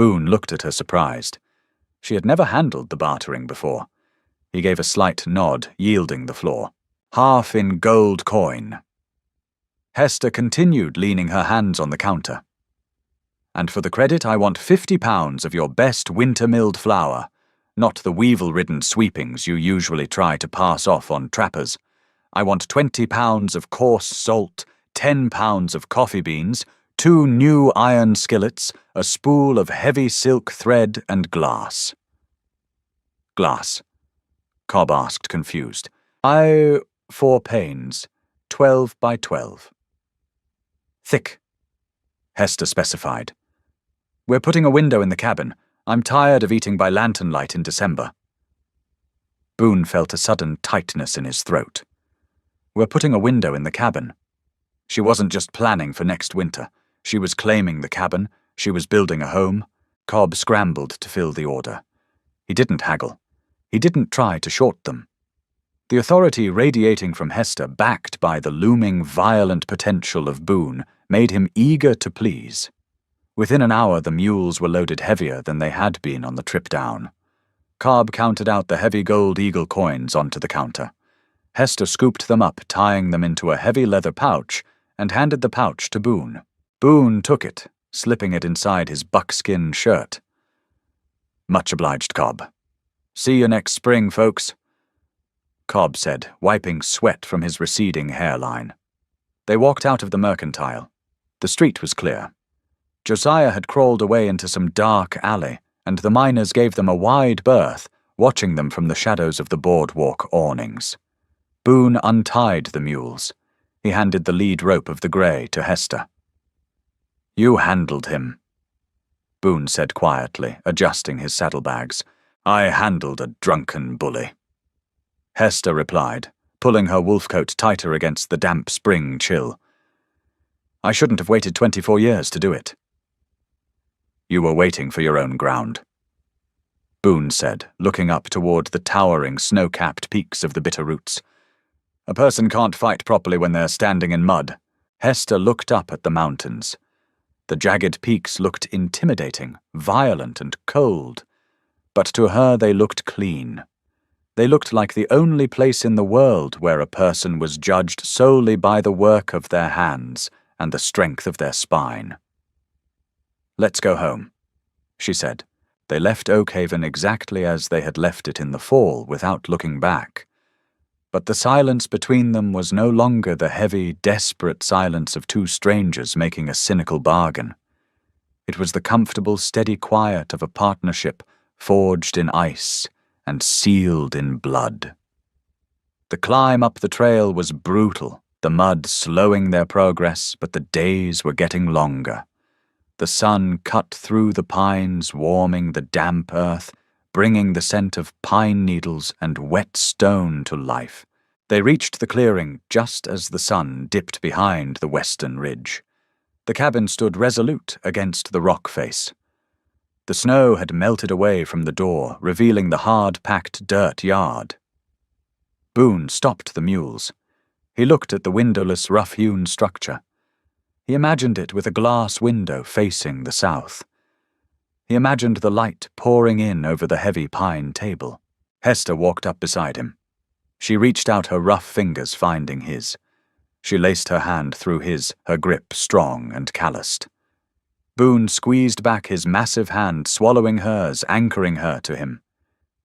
Boone looked at her surprised. She had never handled the bartering before. He gave a slight nod, yielding the floor. Half in gold coin. Hester continued, leaning her hands on the counter. And for the credit, I want 50 pounds of your best winter-milled flour, not the weevil-ridden sweepings you usually try to pass off on trappers. I want 20 pounds of coarse salt, 10 pounds of coffee beans, 2 new iron skillets, a spool of heavy silk thread, and glass. Glass? Cobb asked, confused. 4 panes, 12 by 12. Thick, Hester specified. We're putting a window in the cabin. I'm tired of eating by lantern light in December. Boone felt a sudden tightness in his throat. We're putting a window in the cabin. She wasn't just planning for next winter. She was claiming the cabin. She was building a home. Cobb scrambled to fill the order. He didn't haggle. He didn't try to short them. The authority radiating from Hester, backed by the looming violent potential of Boone, made him eager to please. Within an hour, the mules were loaded heavier than they had been on the trip down. Cobb counted out the heavy gold eagle coins onto the counter. Hester scooped them up, tying them into a heavy leather pouch, and handed the pouch to Boone. Boone took it, slipping it inside his buckskin shirt. Much obliged, Cobb. See you next spring, folks, Cobb said, wiping sweat from his receding hairline. They walked out of the mercantile. The street was clear. Josiah had crawled away into some dark alley, and the miners gave them a wide berth, watching them from the shadows of the boardwalk awnings. Boone untied the mules. He handed the lead rope of the grey to Hester. You handled him, Boone said quietly, adjusting his saddlebags. I handled a drunken bully. Hester replied, pulling her wolfcoat tighter against the damp spring chill. I shouldn't have waited 24 years to do it. You were waiting for your own ground, Boone said, looking up toward the towering snow-capped peaks of the Bitterroots. A person can't fight properly when they're standing in mud. Hester looked up at the mountains. The jagged peaks looked intimidating, violent and cold, but to her they looked clean. They looked like the only place in the world where a person was judged solely by the work of their hands and the strength of their spine. Let's go home, she said. They left Oakhaven exactly as they had left it in the fall, without looking back. But the silence between them was no longer the heavy, desperate silence of two strangers making a cynical bargain. It was the comfortable, steady quiet of a partnership forged in ice and sealed in blood. The climb up the trail was brutal, the mud slowing their progress, but the days were getting longer. The sun cut through the pines, warming the damp earth, bringing the scent of pine needles and wet stone to life. They reached the clearing just as the sun dipped behind the western ridge. The cabin stood resolute against the rock face. The snow had melted away from the door, revealing the hard-packed dirt yard. Boone stopped the mules. He looked at the windowless, rough-hewn structure. He imagined it with a glass window facing the south. He imagined the light pouring in over the heavy pine table. Hester walked up beside him. She reached out her rough fingers, finding his. She laced her hand through his, her grip strong and calloused. Boone squeezed back his massive hand, swallowing hers, anchoring her to him.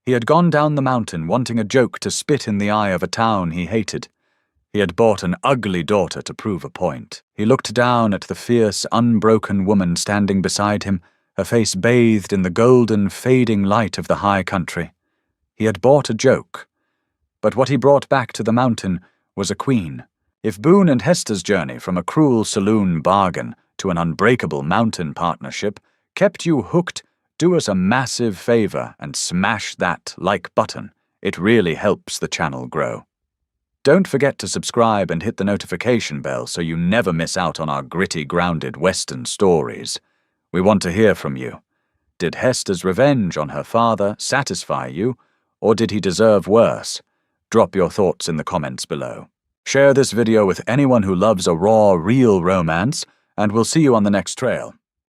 He had gone down the mountain wanting a joke to spit in the eye of a town he hated. He had bought an ugly daughter to prove a point. He looked down at the fierce, unbroken woman standing beside him, her face bathed in the golden, fading light of the high country. He had bought a joke. But what he brought back to the mountain was a queen. If Boone and Hester's journey from a cruel saloon bargain to an unbreakable mountain partnership kept you hooked, do us a massive favor and smash that like button. It really helps the channel grow. Don't forget to subscribe and hit the notification bell so you never miss out on our gritty, grounded Western stories. We want to hear from you. Did Hester's revenge on her father satisfy you, or did he deserve worse? Drop your thoughts in the comments below. Share this video with anyone who loves a raw, real romance, and we'll see you on the next trail.